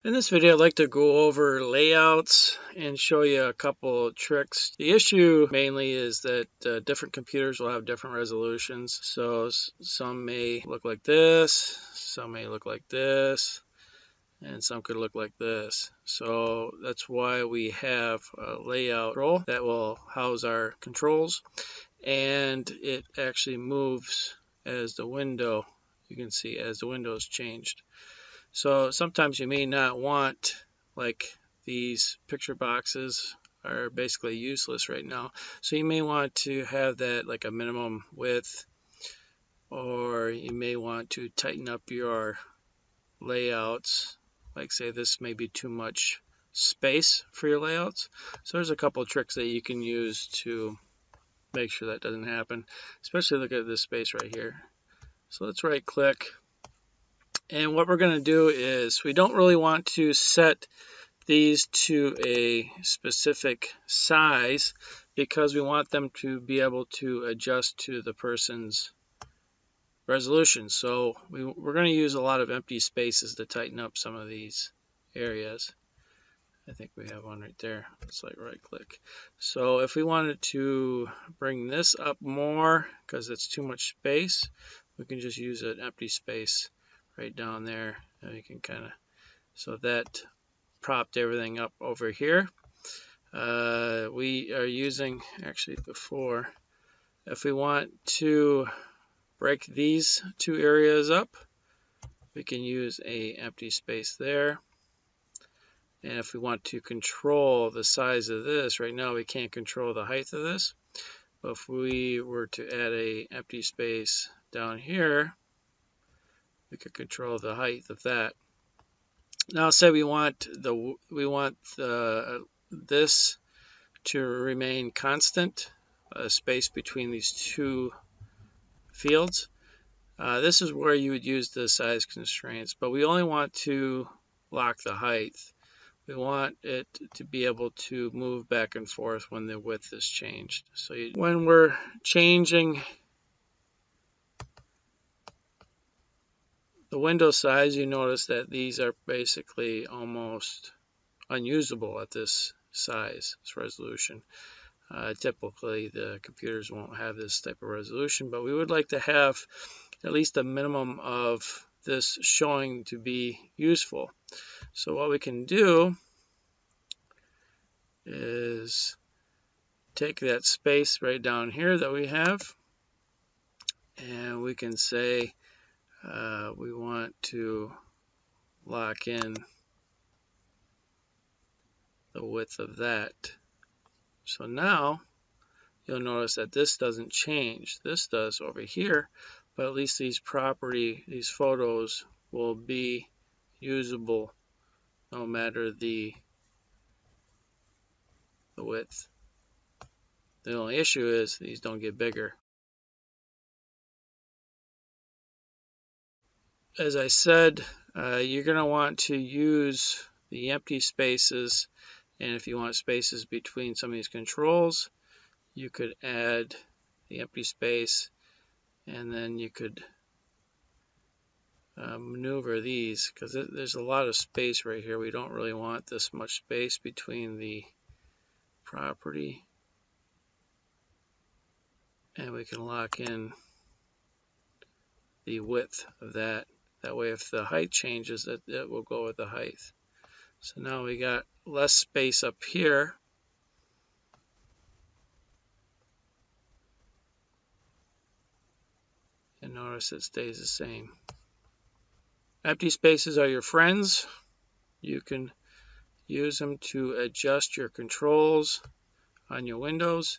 In this video, I'd like to go over layouts and show you a couple tricks. The issue mainly is that different computers will have different resolutions. So some may look like this, some may look like this, and some could look like this. So that's why we have a layout control that will house our controls, and it actually moves as the window, you can see as the window is changed. So sometimes you may not want, like these picture boxes are basically useless right now. So you may want to have that like a minimum width, or you may want to tighten up your layouts. Like say this may be too much space for your layouts. So there's a couple of tricks that you can use to make sure that doesn't happen. Especially look at this space right here. So let's right click. And what we're going to do is we don't really want to set these to a specific size because we want them to be able to adjust to the person's resolution. So we're going to use a lot of empty spaces to tighten up some of these areas. I think we have one right there. Let's like right click. So if we wanted to bring this up more because it's too much space, we can just use an empty space right down there, and you can kind of, so that propped everything up over here. We are using, actually before, if we want to break these two areas up, we can use a empty space there. And if we want to control the size of this, right now we can't control the height of this, but if we were to add a empty space down here, we could control the height of that. Now say we want this to remain constant, space between these two fields. This is where you would use the size constraints, but we only want to lock the height. We want it to be able to move back and forth when the width is changed. So when we're changing the window size, you notice that these are basically almost unusable at this size, this resolution. Typically the computers won't have this type of resolution, but we would like to have at least a minimum of this showing to be useful. So what we can do is take that space right down here that we have, and we can say we want to lock in the width of that. So now you'll notice that this doesn't change. This does over here, but at least these photos will be usable no matter the width. The only issue is these don't get bigger. As I said, you're going to want to use the empty spaces, and if you want spaces between some of these controls, you could add the empty space, and then you could maneuver these, because there's a lot of space right here. We don't really want this much space between the property, and we can lock in the width of that. That way if the height changes, it will go with the height. So now we got less space up here. And notice it stays the same. Empty spaces are your friends. You can use them to adjust your controls on your windows.